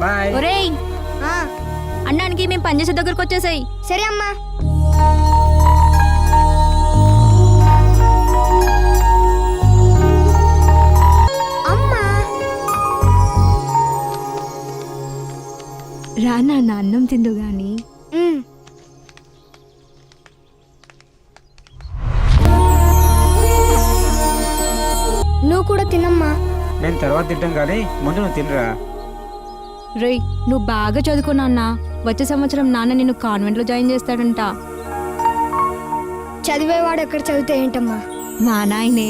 Bye. ఒరేయ్ ఆ, అన్నానికి మేము పనిచేసే దగ్గరకు వచ్చేసాయి. సరే అమ్మా. అమ్మా రా నాన్న అన్నం తిందు గాని. ఉమ్. నువ్వు కూడా తినమ్మా. నేను తర్వాత తింటాం కానీ ముందు నువ్వు తినరా. రేయ్ నువ్వు బాగా చదువుకున్నా అన్న. వచ్చే సంవత్సరం నాన్న నిన్ను కాన్వెంట్లో జాయిన్ చేస్తాడంట. చదివేవాడు ఎక్కడ చదివితే ఏంటమ్మా? మా నాయనే